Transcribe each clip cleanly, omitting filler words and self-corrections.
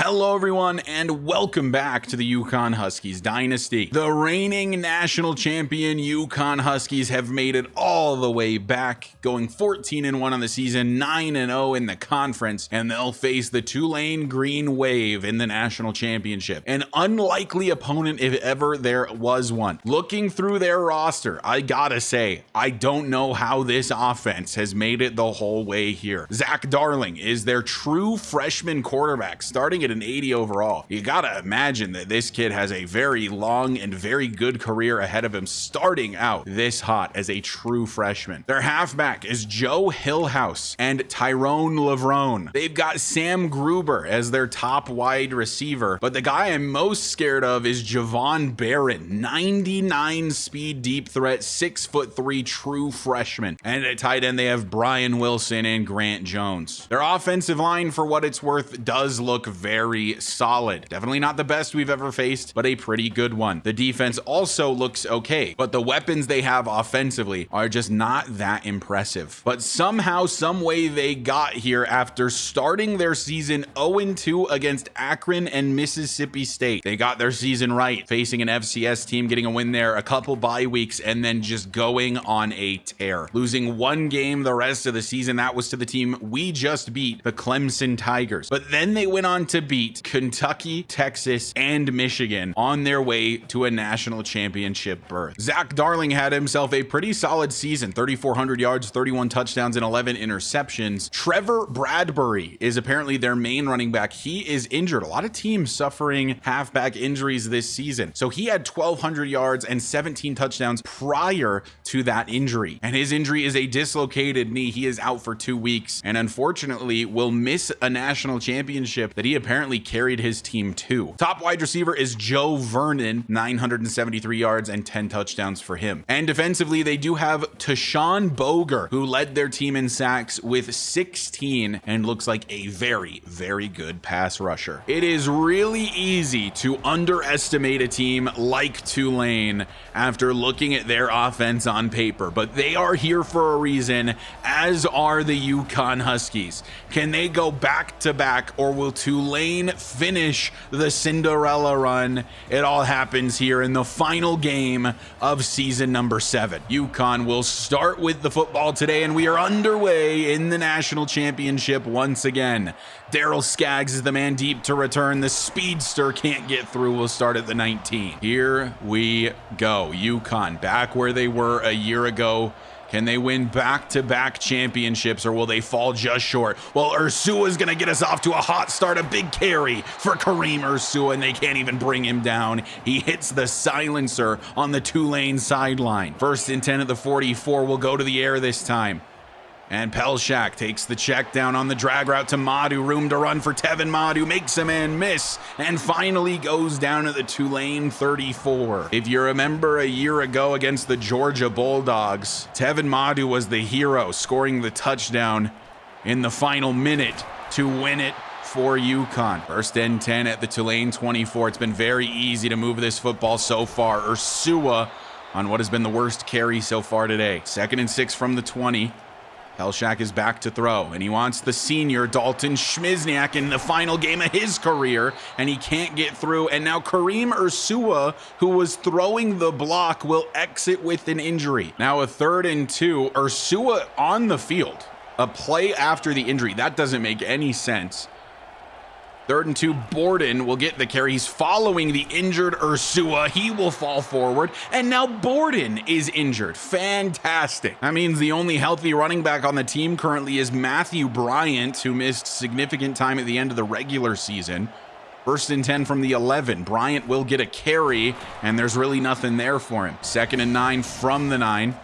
Hello everyone and welcome back to the UConn Huskies Dynasty. The reigning national champion UConn Huskies have made it all the way back, going 14-1 on the season, 9-0 in the conference, and they'll face the Tulane Green Wave in the national championship. An unlikely opponent if ever there was one. Looking through their roster, I gotta say, I don't know how this offense has made it the whole way here. Zach Darling is their true freshman quarterback, starting at an 80 overall. You gotta imagine that this kid has a very long and very good career ahead of him, starting out this hot as a true freshman. Their halfback is Joe Hillhouse and Tyrone Lavrone. They've got Sam Gruber as their top wide receiver, but the guy I'm most scared of is Javon Barron, 99 speed deep threat, 6'3" true freshman. And at tight end, they have Brian Wilson and Grant Jones. Their offensive line, for what it's worth, does look very solid. Definitely not the best we've ever faced, but a pretty good one. The defense also looks okay, but the weapons they have offensively are just not that impressive. But somehow, some way they got here after starting their season 0-2 against Akron and Mississippi State. They got their season right, facing an FCS team, getting a win there, a couple bye weeks, and then just going on a tear. Losing one game the rest of the season, that was to the team we just beat, the Clemson Tigers. But then they went on to beat Kentucky, Texas, and Michigan on their way to a national championship berth. Zach Darling had himself a pretty solid season, 3,400 yards, 31 touchdowns, and 11 interceptions. Trevor Bradbury is apparently their main running back. He is injured. A lot of teams suffering halfback injuries this season. So he had 1,200 yards and 17 touchdowns prior to that injury. And his injury is a dislocated knee. He is out for 2 weeks and unfortunately will miss a national championship that he apparently carried his team to. Top wide receiver is Joe Vernon, 973 yards and 10 touchdowns for him. And defensively, they do have Tashawn Boger, who led their team in sacks with 16 and looks like a very, very good pass rusher. It is really easy to underestimate a team like Tulane after looking at their offense on paper, but they are here for a reason, as are the UConn Huskies. Can they go back to back, or will Tulane finish the Cinderella run? It all happens here in the final game of season number 7. UConn will start with the football today, and we are underway in the national championship once again. Daryl Skaggs is the man deep to return. The speedster can't get through. We'll start at the 19. Here we go. UConn back where they were a year ago. Can they win back-to-back championships, or will they fall just short? Well, Ursua is going to get us off to a hot start. A big carry for Kareem Ursua, and they can't even bring him down. He hits the silencer on the Tulane sideline. 1st and 10 at the 44 will go to the air this time. And Pelshak takes the check down on the drag route to Madu. Room to run for Tevin Madu. Makes a man miss and finally goes down at the Tulane 34. If you remember a year ago against the Georgia Bulldogs, Tevin Madu was the hero, scoring the touchdown in the final minute to win it for UConn. 1st and 10 at the Tulane 24. It's been very easy to move this football so far. Ursua on what has been the worst carry so far today. 2nd and 6 from the 20. Pelshak is back to throw, and he wants the senior Dalton Schmizniak in the final game of his career, and he can't get through. And now Kareem Ursua, who was throwing the block, will exit with an injury. Now a 3rd and 2, Ursua on the field. A play after the injury. That doesn't make any sense. 3rd and 2, Borden will get the carry. He's following the injured Ursua. He will fall forward, and now Borden is injured. Fantastic. That means the only healthy running back on the team currently is Matthew Bryant, who missed significant time at the end of the regular season. 1st and 10 from the 11. Bryant will get a carry, and there's really nothing there for him. 2nd and 9 from the 9.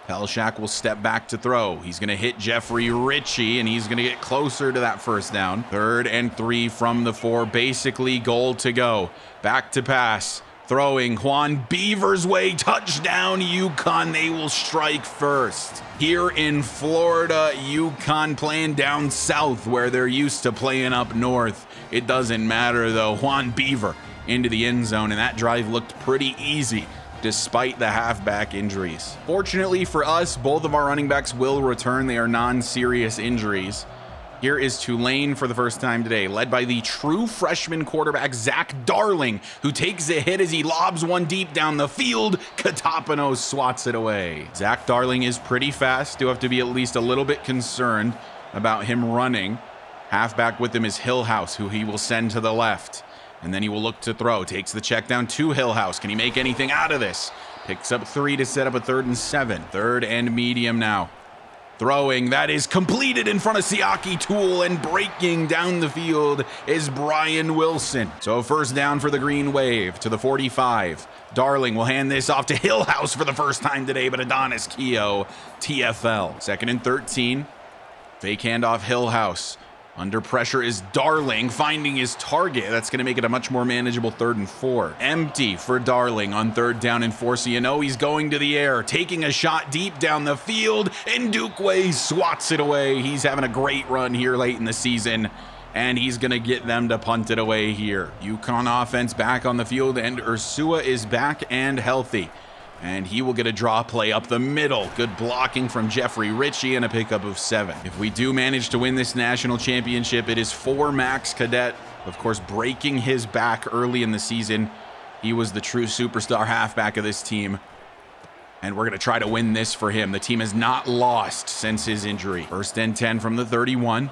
Pelshak will step back to throw. He's going to hit Jeffrey Ritchie, and he's going to get closer to that 1st down. 3rd and 3 from the 4. Basically goal to go. Back to pass. Throwing Juan Beaver's way. Touchdown, UConn. They will strike first. Here in Florida, UConn playing down south where they're used to playing up north. It doesn't matter, though. Juan Beaver into the end zone, and that drive looked pretty easy despite the halfback injuries. Fortunately for us, both of our running backs will return. They are non-serious injuries. Here is Tulane for the first time today, led by the true freshman quarterback, Zach Darling, who takes a hit as he lobs one deep down the field. Katapano swats it away. Zach Darling is pretty fast. Do have to be at least a little bit concerned about him running. Halfback with him is Hillhouse, who he will send to the left. And then he will look to throw. Takes the check down to Hillhouse. Can he make anything out of this? Picks up 3 to set up a 3rd and 7. 3rd and medium now. Throwing, that is completed in front of Siaki Toole, and breaking down the field is Brian Wilson. So first down for the Green Wave to the 45. Darling will hand this off to Hillhouse for the first time today, but Adonis Keogh, TFL. 2nd and 13. Fake handoff Hillhouse. Under pressure is Darling, finding his target. That's going to make it a much more manageable 3rd and 4. Empty for Darling on 3rd down and 4. So you know he's going to the air, taking a shot deep down the field, and Dukwe swats it away. He's having a great run here late in the season, and he's going to get them to punt it away here. UConn offense back on the field, and Ursua is back and healthy. And he will get a draw play up the middle. Good blocking from Jeffrey Ritchie and a pickup of 7. If we do manage to win this national championship, it is for Max Cadet. Of course, breaking his back early in the season. He was the true superstar halfback of this team. And we're going to try to win this for him. The team has not lost since his injury. 1st and 10 from the 31.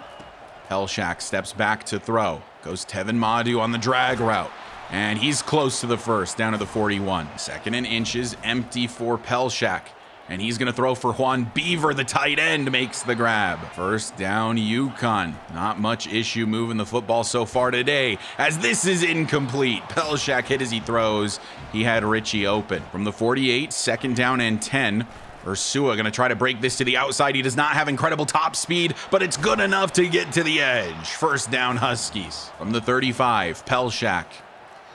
Pelshak steps back to throw. Goes Tevin Madu on the drag route. And he's close to the 1st, down to the 41. 2nd and inches, empty for Pelshak. And he's going to throw for Juan Beaver. The tight end makes the grab. 1st down, UConn. Not much issue moving the football so far today, as this is incomplete. Pelshak hit as he throws. He had Ritchie open. From the 48, 2nd down and 10. Ursua going to try to break this to the outside. He does not have incredible top speed, but it's good enough to get to the edge. 1st down, Huskies. From the 35, Pelshak.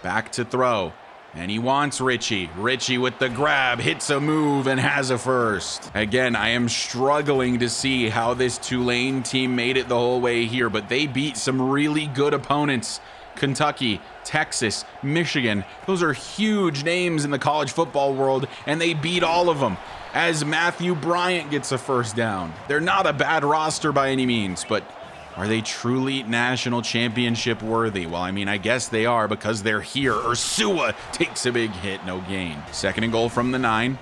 Back to throw, and he wants Ritchie. Ritchie with the grab, hits a move, and has a 1st. Again, I am struggling to see how this Tulane team made it the whole way here, but they beat some really good opponents. Kentucky, Texas, Michigan. Those are huge names in the college football world, and they beat all of them. As Matthew Bryant gets a 1st down. They're not a bad roster by any means, but are they truly national championship worthy? Well, I mean, I guess they are because they're here. Ursua takes a big hit, no gain. 2nd and goal from the 9.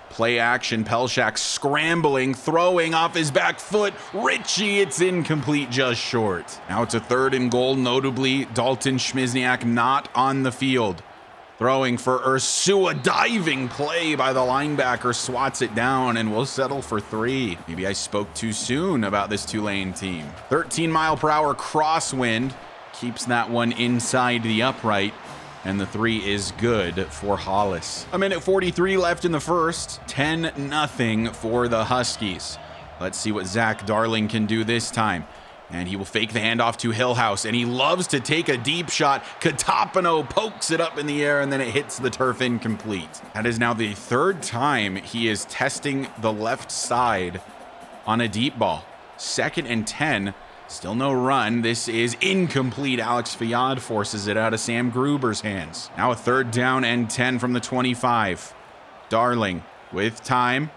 Play action, Pelshak scrambling, throwing off his back foot. Ritchie, it's incomplete, just short. Now it's a 3rd and goal, notably Dalton Schmizniak not on the field. Throwing for Ursua, diving play by the linebacker, swats it down, and will settle for 3. Maybe I spoke too soon about this Tulane team. 13-mile-per-hour crosswind keeps that one inside the upright, and the 3 is good for Hollis. 1:43 left in the 1st, 10-0 for the Huskies. Let's see what Zach Darling can do this time. And he will fake the handoff to Hillhouse, and he loves to take a deep shot. Katapano pokes it up in the air, and then it hits the turf incomplete. That is now the 3rd time he is testing the left side on a deep ball. 2nd and 10, still no run. This is incomplete. Alex Fiad forces it out of Sam Gruber's hands. Now a 3rd down and 10 from the 25. Darling with time.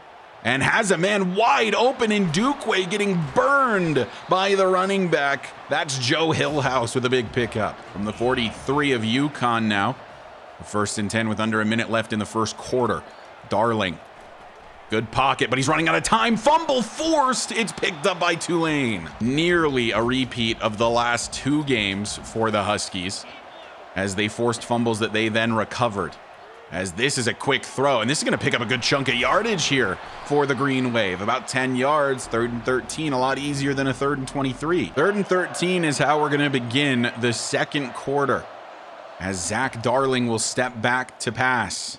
And has a man wide open in Dukwe, getting burned by the running back. That's Joe Hillhouse with a big pickup. From the 43 of UConn now. 1st and 10 with under a minute left in the 1st quarter. Darling. Good pocket, but he's running out of time. Fumble forced. It's picked up by Tulane. Nearly a repeat of the last 2 games for the Huskies, as they forced fumbles that they then recovered. As this is a quick throw, and this is going to pick up a good chunk of yardage here for the Green Wave. About 10 yards, 3rd and 13, a lot easier than a 3rd and 23. 3rd and 13 is how we're going to begin the 2nd quarter, as Zach Darling will step back to pass.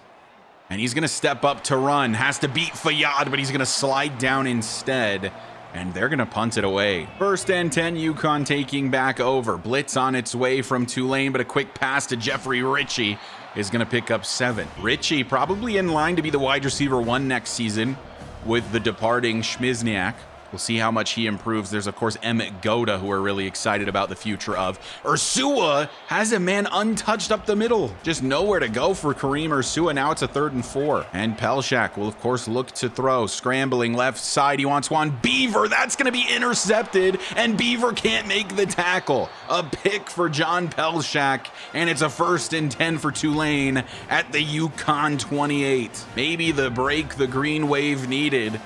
And he's going to step up to run, has to beat Fayad, but he's going to slide down instead. And they're going to punt it away. 1st and 10, UConn taking back over. Blitz on its way from Tulane, but a quick pass to Jeffrey Ritchie is going to pick up 7. Ritchie probably in line to be the wide receiver 1 next season with the departing Schmizniak. We'll see how much he improves. There's, of course, Emmett Goda, who we're really excited about the future of. Ursua has a man untouched up the middle. Just nowhere to go for Kareem Ursua. Now it's a 3rd and 4. And Pelshak will, of course, look to throw. Scrambling left side. He wants Juan Beaver. That's going to be intercepted. And Beaver can't make the tackle. A pick for John Pelshak. And it's a 1st and 10 for Tulane at the UConn 28. Maybe the break the green wave needed,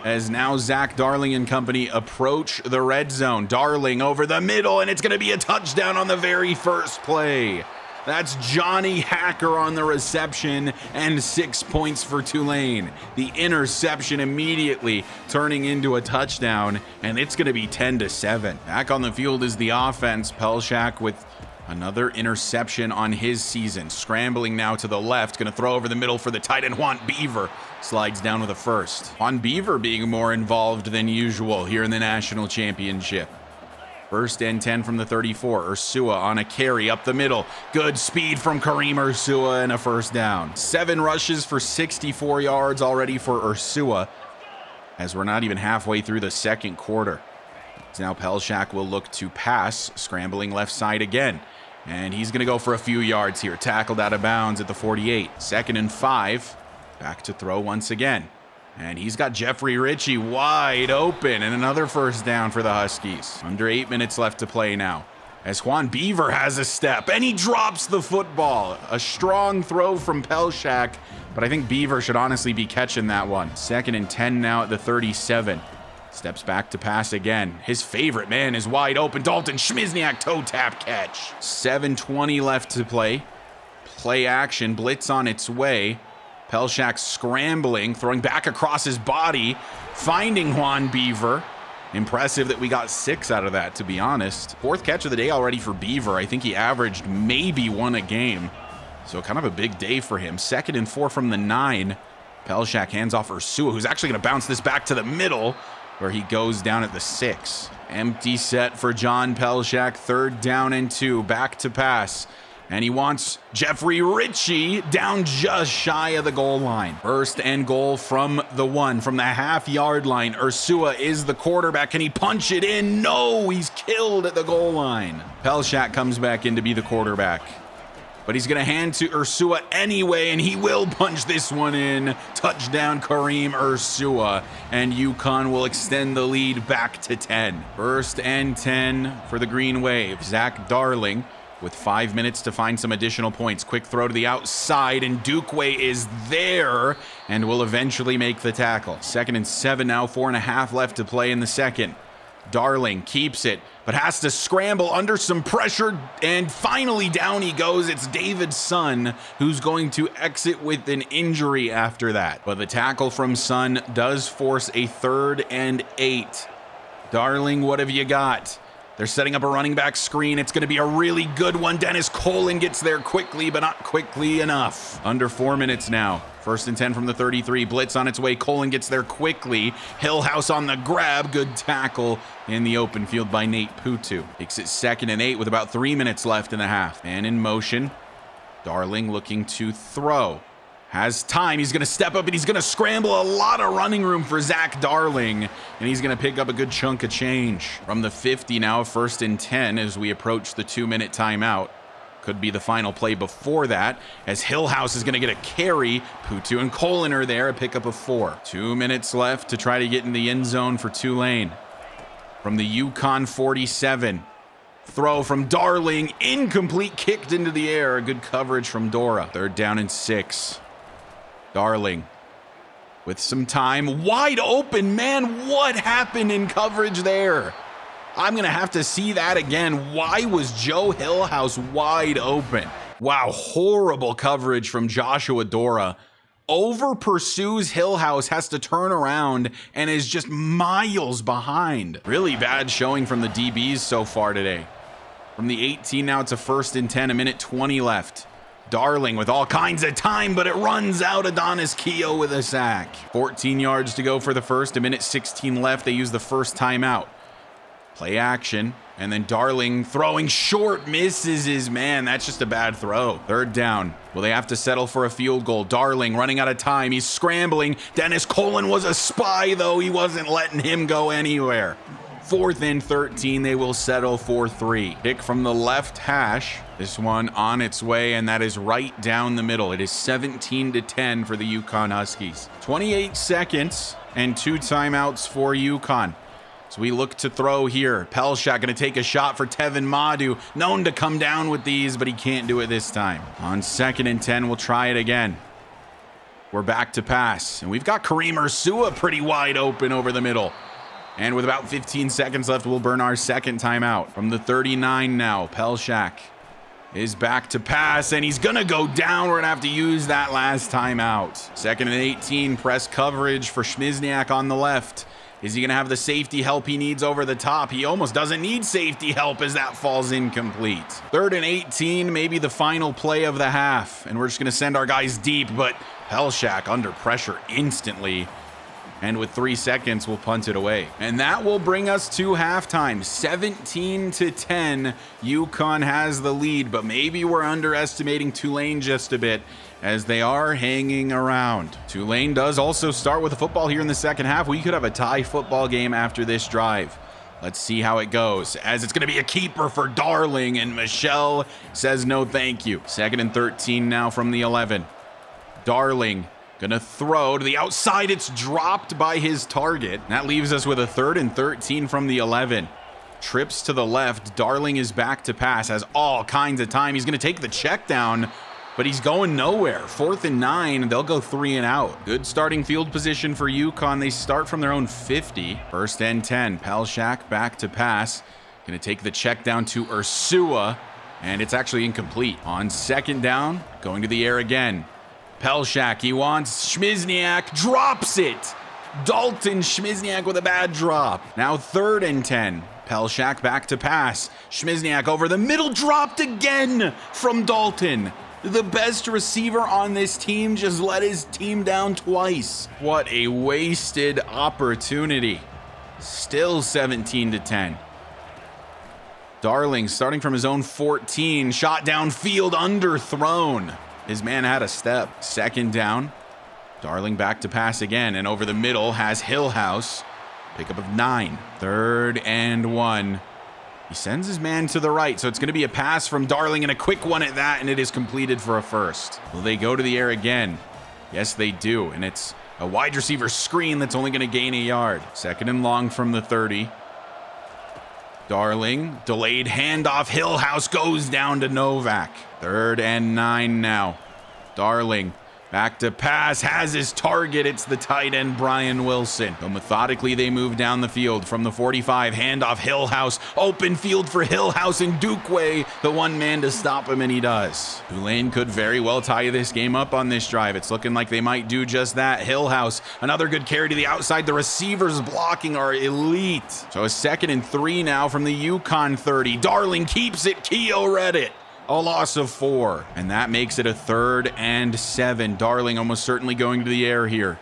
as now Zach Darling and company approach the red zone. Darling over the middle, and it's going to be a touchdown on the very first play. That's Johnny Hacker on the reception, and 6 points for Tulane. The interception immediately turning into a touchdown, and it's going to be 10-7. Back on the field is the offense. Pelshak with another interception on his season. Scrambling now to the left. Going to throw over the middle for the tight end, Juan Beaver. Slides down with a first. Juan Beaver being more involved than usual here in the national championship. 1st and 10 from the 34. Ursua on a carry up the middle. Good speed from Kareem Ursua and a 1st down. 7 rushes for 64 yards already for Ursua, as we're not even halfway through the 2nd quarter. Now Pelshak will look to pass, scrambling left side again. And he's going to go for a few yards here. Tackled out of bounds at the 48. 2nd and 5. Back to throw once again. And he's got Jeffrey Ritchie wide open, and another 1st down for the Huskies. Under 8 minutes left to play now, as Juan Beaver has a step, and he drops the football. A strong throw from Pelshak, but I think Beaver should honestly be catching that one. 2nd and 10 now at the 37. Steps back to pass again. His favorite man is wide open. Dalton Schmizniak toe tap catch. 7:20 left to play. Play action, blitz on its way. Pelshak scrambling, throwing back across his body, finding Juan Beaver. Impressive that we got 6 out of that, to be honest. 4th catch of the day already for Beaver. I think he averaged maybe 1 a game, so kind of a big day for him. 2nd and 4 from the 9. Pelshak hands off Ursua, who's actually going to bounce this back to the middle, where he goes down at the 6. Empty set for John Pelshak. 3rd down and 2. Back to pass. And he wants Jeffrey Ritchie down just shy of the goal line. 1st and goal from the 1, from the half-yard line. Ursua is the quarterback. Can he punch it in? No, he's killed at the goal line. Pelshak comes back in to be the quarterback, but he's going to hand to Ursua anyway, and he will punch this one in. Touchdown, Kareem Ursua, and UConn will extend the lead back to 10. 1st and 10 for the Green Wave. Zach Darling with 5 minutes to find some additional points. Quick throw to the outside, and Dukeway is there and will eventually make the tackle. 2nd and 7 now, 4.5 left to play in the 2nd. Darling keeps it, but has to scramble under some pressure, and finally down he goes. It's David Sun who's going to exit with an injury after that. But the tackle from Sun does force a 3rd and 8. Darling, what have you got? They're setting up a running back screen. It's going to be a really good one. Dennis Colin gets there quickly, but not quickly enough. Under 4 minutes now. 1st and 10 from the 33. Blitz on its way. Colin gets there quickly. Hillhouse on the grab. Good tackle in the open field by Nate Putu. Makes it 2nd and 8 with about 3 minutes left in the half. And in motion, Darling looking to throw. Has time. He's going to step up and he's going to scramble. A lot of running room for Zach Darling, and he's going to pick up a good chunk of change. From the 50 now, 1st and 10 as we approach the 2-minute timeout. Could be the final play before that, as Hillhouse is going to get a carry. Putu and Colin are there, a pickup of 4. 2 minutes left to try to get in the end zone for Tulane. From the UConn 47. Throw from Darling, incomplete, kicked into the air. Good coverage from Dora. 3rd down and 6. Darling with some time, wide open. Man, what happened in coverage there? I'm going to have to see that again. Why was Joe Hillhouse wide open? Wow, horrible coverage from Joshua Dora. Over pursues Hillhouse, has to turn around, and is just miles behind. Really bad showing from the DBs so far today. From the 18 now, it's a 1st and 10, 1:20 left. Darling with all kinds of time, but it runs out. Adonis Keogh with a sack. 14 yards to go for the 1st, 1:16 left. They use the first timeout. Play action. And then Darling throwing short, misses his man. That's just a bad throw. Third down. Will they have to settle for a field goal? Darling running out of time. He's scrambling. Dennis Colin was a spy, though. He wasn't letting him go anywhere. 4th and 13. They will settle for 3. Kick from the left hash. This one on its way, and that is right down the middle. It is 17-10 for the UConn Huskies. 28 seconds and 2 timeouts for UConn. So we look to throw here. Pelshak going to take a shot for Tevin Madu. Known to come down with these, but he can't do it this time. On 2nd and 10, we'll try it again. We're back to pass. And we've got Kareem Ursua pretty wide open over the middle. And with about 15 seconds left, we'll burn our second timeout. From the 39 now, Pelshak is back to pass, and he's going to go down. We're going to have to use that last timeout. 2nd and 18, press coverage for Schmizniak on the left. Is he going to have the safety help he needs over the top? He almost doesn't need safety help as that falls incomplete. 3rd and 18, maybe the final play of the half. And we're just going to send our guys deep, but Pelshak under pressure instantly. And with 3 seconds, we'll punt it away. And that will bring us to halftime. 17-10. UConn has the lead, but maybe we're underestimating Tulane just a bit as they are hanging around. Tulane does also start with a football here in the second half. We could have a tie football game after this drive. Let's see how it goes, as it's going to be a keeper for Darling, and Michelle says no thank you. 2nd and 13 now from the 11. Darling gonna throw to the outside. It's dropped by his target. That leaves us with a 3rd and 13 from the 11. Trips to the left. Darling is back to pass. Has all kinds of time. He's gonna take the check down, but he's going nowhere. 4th and 9. They'll go 3 and out. Good starting field position for UConn. They start from their own 50. 1st and 10. Pelshak back to pass. Gonna take the check down to Ursua, and it's actually incomplete. On 2nd down, going to the air again. Pelshak, he wants Schmizniak, drops it. Dalton Schmizniak with a bad drop. Now 3rd and 10. Pelshak back to pass. Schmizniak over the middle, dropped again from Dalton. The best receiver on this team just let his team down twice. What a wasted opportunity. Still 17-10. Darling starting from his own 14. Shot downfield, underthrown. His man had a step. 2nd down. Darling back to pass again, and over the middle has Hillhouse. Pickup of 9. 3rd and 1. He sends his man to the right, so it's going to be a pass from Darling, and a quick one at that, and it is completed for a 1st. Will they go to the air again? Yes, they do, and it's a wide receiver screen that's only going to gain a yard. 2nd and long from the 30. Darling, delayed handoff. Hillhouse goes down to Novak. 3rd and 9 now. Darling back to pass, has his target. It's the tight end, Brian Wilson. So methodically, they move down the field from the 45. Handoff, Hillhouse. Open field for Hillhouse, and Dukeway, the one man to stop him, and he does. Tulane could very well tie this game up on this drive. It's looking like they might do just that. Hillhouse, another good carry to the outside. The receivers blocking are elite. So a 2nd and 3 now from the UConn 30. Darling keeps it. Keogh read it. A loss of 4, and that makes it a 3rd and 7. Darling almost certainly going to the air here.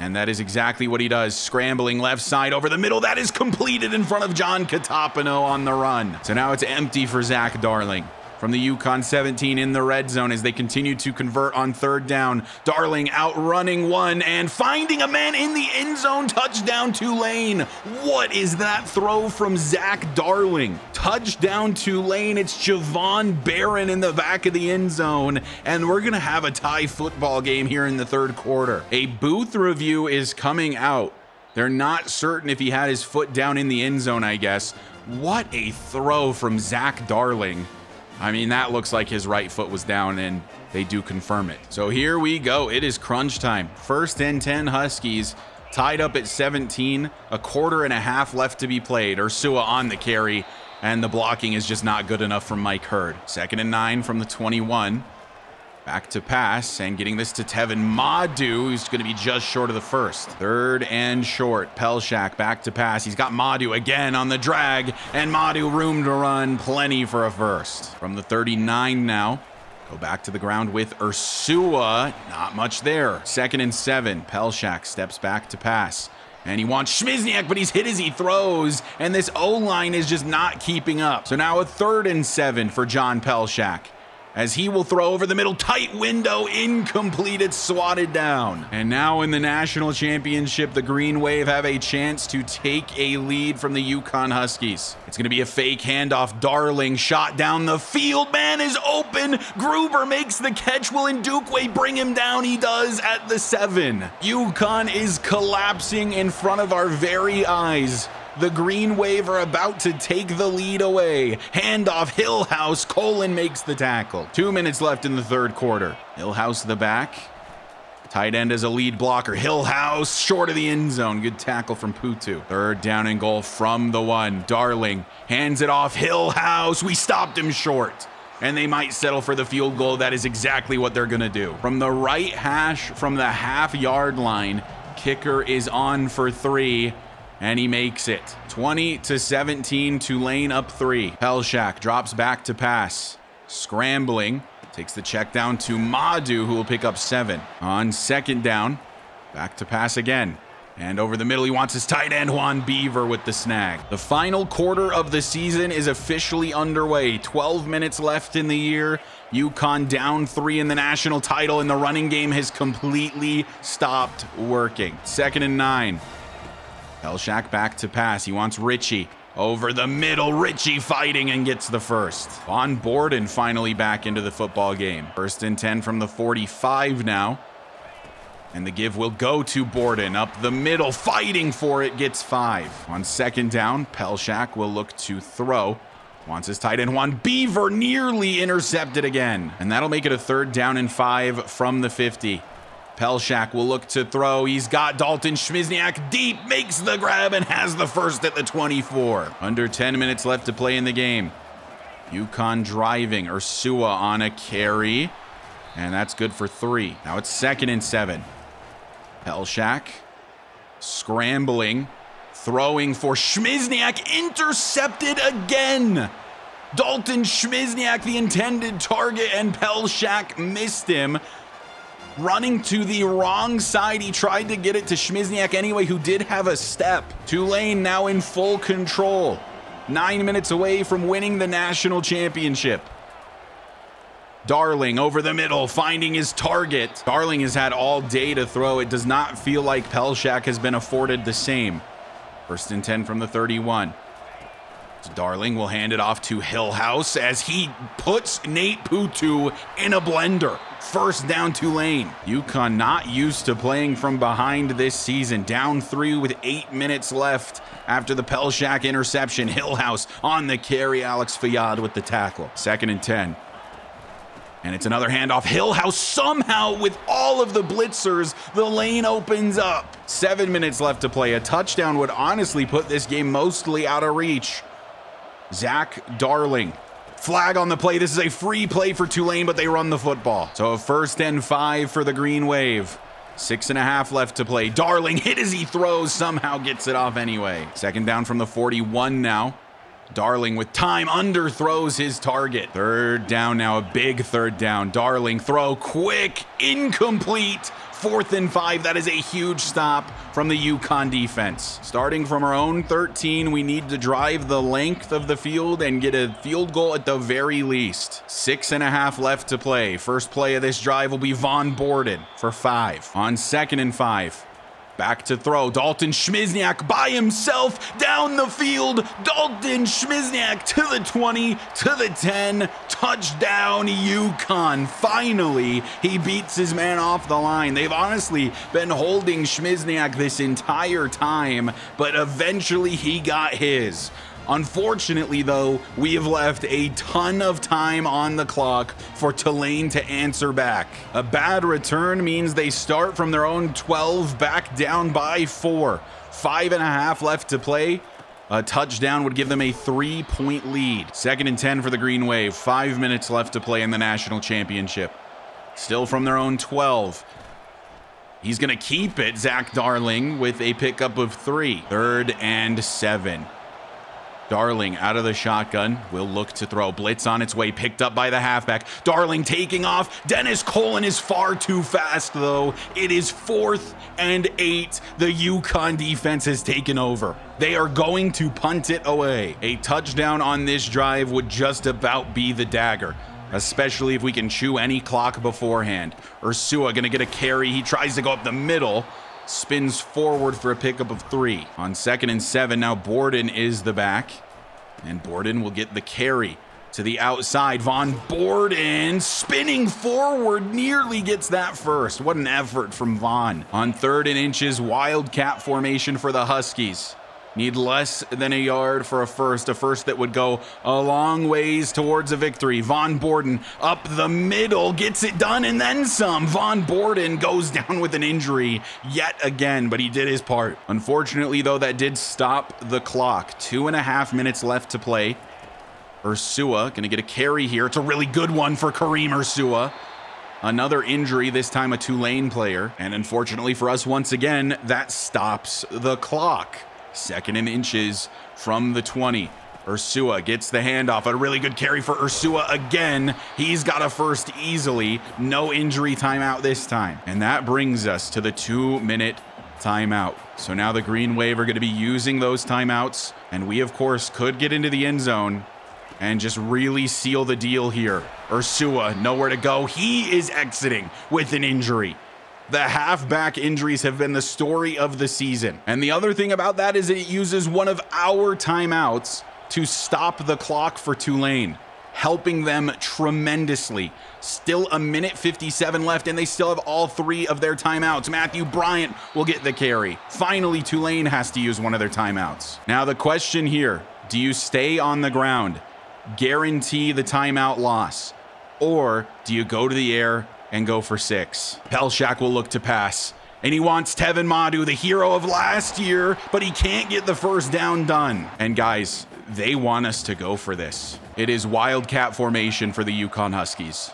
And that is exactly what he does. Scrambling left side over the middle. That is completed in front of John Catapano on the run. So now it's empty for Zach Darling. From the UConn 17 in the red zone as they continue to convert on 3rd down. Darling outrunning one and finding a man in the end zone. Touchdown Tulane. What is that throw from Zach Darling? Touchdown Tulane. It's Javon Barron in the back of the end zone. And we're going to have a tie football game here in the 3rd quarter. A booth review is coming out. They're not certain if he had his foot down in the end zone, I guess. What a throw from Zach Darling. I mean, that looks like his right foot was down, and they do confirm it. So here we go. It is crunch time. 1st and 10 Huskies, tied up at 17. A quarter and a half left to be played. Ursua on the carry, and the blocking is just not good enough from Mike Hurd. 2nd and 9 from the 21. Back to pass, and getting this to Tevin Madu, who's going to be just short of the 1st. 3rd and short. Pelshak back to pass. He's got Madu again on the drag, and Madu room to run, plenty for a 1st. From the 39 now. Go back to the ground with Ursua. Not much there. 2nd and 7. Pelshak steps back to pass. And he wants Śmizniak, but he's hit as he throws, and this O-line is just not keeping up. So now a 3rd and 7 for John Pelshak, as he will throw over the middle. Tight window, incomplete, it's swatted down. And now in the national championship, the Green Wave have a chance to take a lead from the UConn Huskies. It's gonna be a fake handoff. Darling shot down the field, man is open. Gruber makes the catch. Will Ndukwe bring him down? He does at the 7. UConn is collapsing in front of our very eyes. The Green Wave are about to take the lead away. Handoff, Hillhouse. Colin makes the tackle. 2 minutes left in the 3rd quarter. Hillhouse the back. Tight end as a lead blocker. Hillhouse short of the end zone. Good tackle from Putu. 3rd down and goal from the 1. Darling hands it off. Hillhouse. We stopped him short. And they might settle for the field goal. That is exactly what they're going to do. From the right hash, from the half-yard line, kicker is on for 3. And he makes it. 20-17, Tulane up 3. Pelshak drops back to pass. Scrambling. Takes the check down to Madu, who will pick up 7. On 2nd down, back to pass again. And over the middle, he wants his tight end, Juan Beaver, with the snag. The final quarter of the season is officially underway. 12 minutes left in the year. UConn down 3 in the national title, and the running game has completely stopped working. 2nd and 9. Pelshak back to pass. He wants Ritchie. Over the middle, Ritchie fighting and gets the 1st. Von Borden finally back into the football game. 1st and 10 from the 45 now. And the give will go to Borden. Up the middle, fighting for it, gets 5. On 2nd down, Pelshak will look to throw. Wants his tight end, Juan Beaver, nearly intercepted again. And that'll make it a 3rd down and 5 from the 50. Pelshak will look to throw. He's got Dalton Śmizniak deep, makes the grab, and has the 1st at the 24. Under 10 minutes left to play in the game. UConn driving. Ursua on a carry, and that's good for 3. Now it's 2nd and 7. Pelshak scrambling, throwing for Śmizniak, intercepted again. Dalton Śmizniak, the intended target, and Pelshak missed him. Running to the wrong side. He tried to get it to Śmizniak anyway, who did have a step. Tulane now in full control. 9 minutes away from winning the national championship. Darling over the middle, finding his target. Darling has had all day to throw. It does not feel like Pelshak has been afforded the same. 1st and 10 from the 31. Darling will hand it off to Hillhouse as he puts Nate Putu in a blender. 1st down, Tulane. UConn not used to playing from behind this season. Down 3 with 8 minutes left after the Pelshak interception. Hillhouse on the carry. Alex Fayad with the tackle. 2nd and 10. And it's another handoff. Hillhouse somehow, with all of the blitzers, the lane opens up. 7 minutes left to play. A touchdown would honestly put this game mostly out of reach. Zach Darling. Flag on the play. This is a free play for Tulane, but they run the football. So a 1st and 5 for the Green Wave. 6.5 left to play. Darling hit as he throws, somehow gets it off anyway. 2nd down from the 41 now. Darling with time underthrows his target. 3rd down now, a big 3rd down. Darling throw quick, incomplete. 4th and 5. That is a huge stop from the UConn defense. Starting from our own 13, we need to drive the length of the field and get a field goal at the very least. 6.5 left to play. First play of this drive will be Von Borden for 5. On 2nd and 5. Back to throw. Dalton Śmizniak by himself down the field. Dalton Śmizniak to the 20, to the 10. Touchdown, UConn. Finally, he beats his man off the line. They've honestly been holding Śmizniak this entire time, but eventually he got his. Unfortunately, though, we have left a ton of time on the clock for Tulane to answer back. A bad return means they start from their own 12, back down by 4. 5.5 left to play. A touchdown would give them a 3-point lead. 2nd and 10 for the Green Wave. 5 minutes left to play in the national championship. Still from their own 12. He's going to keep it, Zach Darling, with a pickup of 3. 3rd and 7. Darling out of the shotgun, will look to throw. Blitz on its way, picked up by the halfback. Darling taking off. Dennis Colin is far too fast, though. It is 4th and 8. The UConn defense has taken over. They are going to punt it away. A touchdown on this drive would just about be the dagger, especially if we can chew any clock beforehand. Ursua gonna get a carry. He tries to go up the middle. Spins forward for a pickup of 3. On 2nd and 7, now Borden is the back. And Borden will get the carry to the outside. Von Borden spinning forward, nearly gets that first. What an effort from Von. On 3rd and inches, wildcat formation for the Huskies. Need less than a yard for a first that would go a long ways towards a victory. Von Borden up the middle, gets it done and then some. Von Borden goes down with an injury yet again, but he did his part. Unfortunately, though, that did stop the clock. 2.5 minutes left to play. Ursua gonna get a carry here. It's a really good one for Kareem Ursua. Another injury, this time a Tulane player. And unfortunately for us, once again, that stops the clock. 2nd and inches from the 20. Ursua gets the handoff. A really good carry for Ursua again. He's got a first easily. No injury timeout this time. And that brings us to the 2-minute timeout. So now the Green Wave are going to be using those timeouts. And we, of course, could get into the end zone and just really seal the deal here. Ursua, nowhere to go. He is exiting with an injury. The halfback injuries have been the story of the season. And the other thing about that is it uses one of our timeouts to stop the clock for Tulane, helping them tremendously. Still 1:57 left, and they still have all 3 of their timeouts. Matthew Bryant will get the carry. Finally, Tulane has to use one of their timeouts. Now the question here, do you stay on the ground, guarantee the timeout loss, or do you go to the air and go for 6? Pelshak will look to pass, and he wants Tevin Madu, the hero of last year, but he can't get the first down done. And guys, they want us to go for this. It is wildcat formation for the UConn Huskies.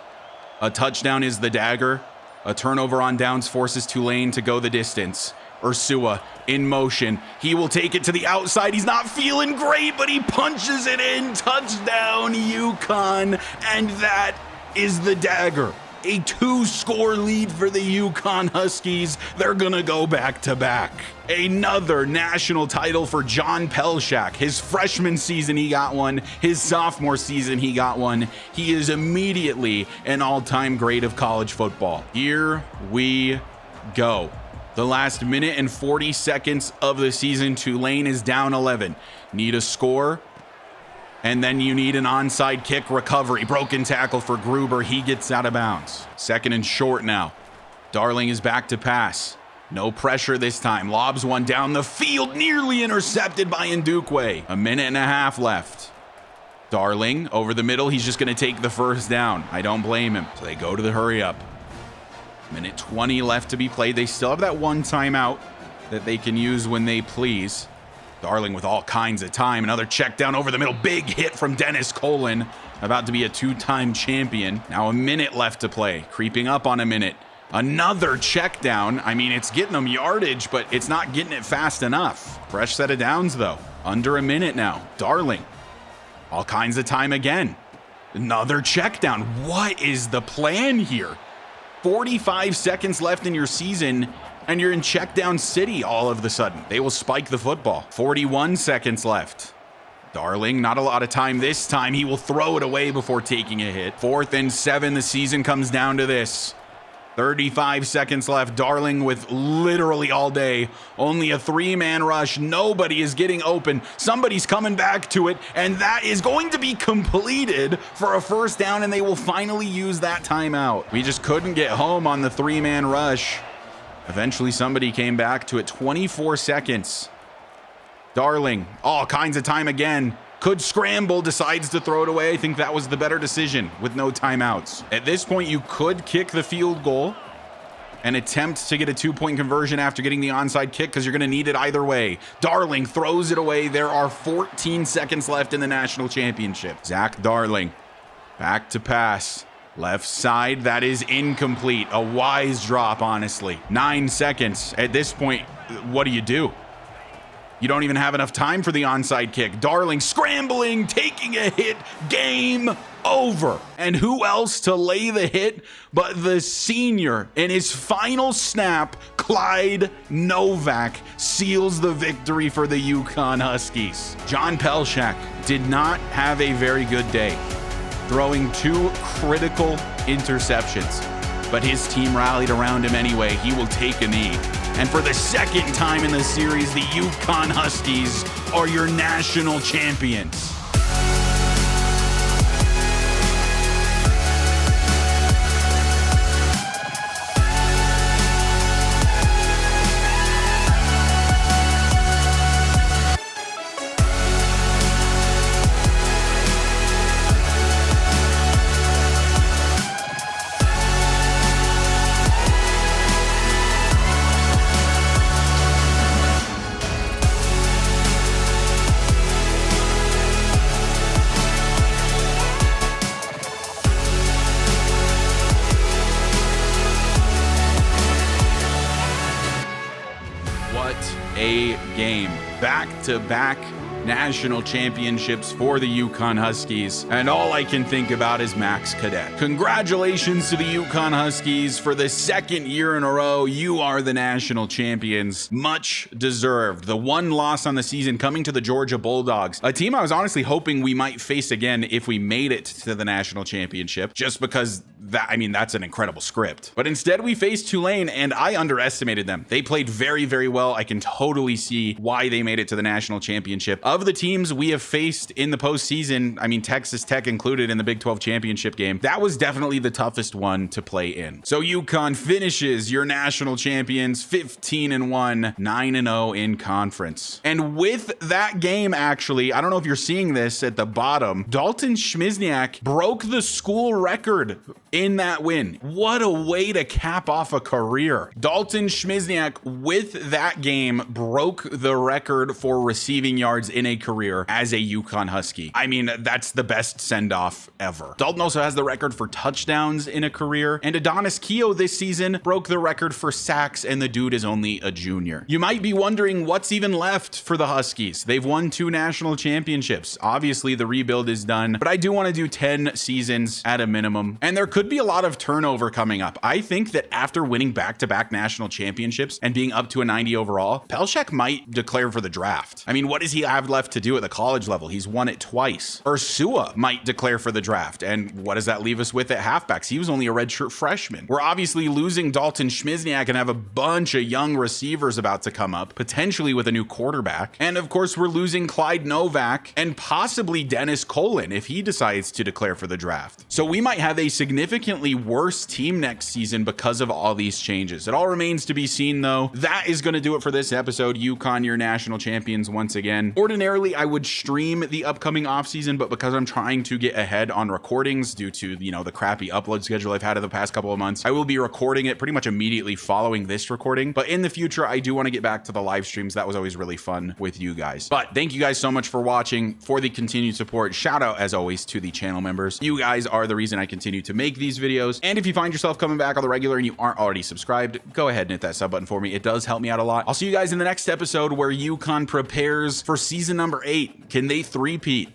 A touchdown is the dagger. A turnover on downs forces Tulane to go the distance. Ursua in motion. He will take it to the outside. He's not feeling great, but he punches it in. Touchdown, UConn. And that is the dagger. A 2-score lead for the UConn Huskies. They're gonna go back to back. Another national title for John Pelshak. His freshman season, he got one. His sophomore season, he got one. He is immediately an all-time great of college football. Here we go. The last minute and 40 seconds of the season, Tulane is down 11. Need a score. And then you need an onside kick recovery. Broken tackle for Gruber. He gets out of bounds. 2nd and short now. Darling is back to pass. No pressure this time. Lobs one down the field. Nearly intercepted by Ndukwe. 1.5 minutes left. Darling over the middle. He's just going to take the first down. I don't blame him. So they go to the hurry up. 1:20 left to be played. They still have that one timeout that they can use when they please. Darling with all kinds of time. Another check down over the middle. Big hit from Dennis Colin. About to be a 2-time champion. Now 1 minute left to play. Creeping up on 1 minute. Another check down. I mean, it's getting them yardage, but it's not getting it fast enough. Fresh set of downs, though. Under 1 minute now. Darling. All kinds of time again. Another check down. What is the plan here? 45 seconds left in your season, and you're in check down city all of a sudden. They will spike the football. 41 seconds left. Darling, not a lot of time this time. He will throw it away before taking a hit. 4th and 7. The season comes down to this. 35 seconds left. Darling with literally all day. Only a 3-man rush. Nobody is getting open. Somebody's coming back to it, and that is going to be completed for a first down, and they will finally use that timeout. We just couldn't get home on the 3-man rush. Eventually, somebody came back to it. 24 seconds. Darling, all kinds of time again. Could scramble, decides to throw it away. I think that was the better decision with no timeouts. At this point, you could kick the field goal and attempt to get a 2-point conversion after getting the onside kick because you're going to need it either way. Darling throws it away. There are 14 seconds left in the national championship. Zach Darling back to pass. Left side, that is incomplete. A wise drop, honestly. 9 seconds. At this point, what do? You don't even have enough time for the onside kick. Darling scrambling, taking a hit, game over. And who else to lay the hit but the senior? In his final snap, Clyde Novak seals the victory for the UConn Huskies. John Pelchak did not have a very good day, throwing 2 critical interceptions, but his team rallied around him anyway. He will take a knee. And for the second time in the series, the UConn Huskies are your national champions. A game. Back-to-back national championships for the UConn Huskies, and all I can think about is Max Cadet. Congratulations to the UConn Huskies. For the second year in a row, you are the national champions. Much deserved. The one loss on the season coming to the Georgia Bulldogs, a team I was honestly hoping we might face again if we made it to the national championship, just because that's an incredible script. But instead we faced Tulane, and I underestimated them. They played very, very well. I can totally see why they made it to the national championship. Of the teams we have faced in the postseason, Texas Tech included in the Big 12 championship game, that was definitely the toughest one to play in. So UConn finishes your national champions 15-1, 9-0 in conference. And with that game, actually, I don't know if you're seeing this at the bottom, Dalton Schmizniak broke the school record in that win. What a way to cap off a career. Dalton Schmizniak, with that game, broke the record for receiving yards in a career as a UConn Husky. That's the best send-off ever. Dalton also has the record for touchdowns in a career, and Adonis Keough this season broke the record for sacks, and the dude is only a junior. You might be wondering what's even left for the Huskies. They've won 2 national championships. Obviously, the rebuild is done, but I do want to do 10 seasons at a minimum, and there could be a lot of turnover coming up. I think that after winning back-to-back national championships and being up to a 90 overall, Pelchak might declare for the draft. What does he have left to do at the college level? He's won it twice. Ursua might declare for the draft. And what does that leave us with at halfbacks? He was only a redshirt freshman. We're obviously losing Dalton Schmizniak and have a bunch of young receivers about to come up, potentially with a new quarterback. And of course, we're losing Clyde Novak and possibly Dennis Colin if he decides to declare for the draft. So we might have a significantly worse team next season because of all these changes. It all remains to be seen, though. That is going to do it for this episode. UConn, your national champions once again. Ordinarily, I would stream the upcoming offseason, but because I'm trying to get ahead on recordings due to, the crappy upload schedule I've had in the past couple of months, I will be recording it pretty much immediately following this recording. But in the future, I do want to get back to the live streams. That was always really fun with you guys. But thank you guys so much for watching, for the continued support. Shout out, as always, to the channel members. You guys are the reason I continue to make these videos. And if you find yourself coming back on the regular and you aren't already subscribed, go ahead and hit that sub button for me. It does help me out a lot. I'll see you guys in the next episode where UConn prepares for season number 8. Can they three-peat?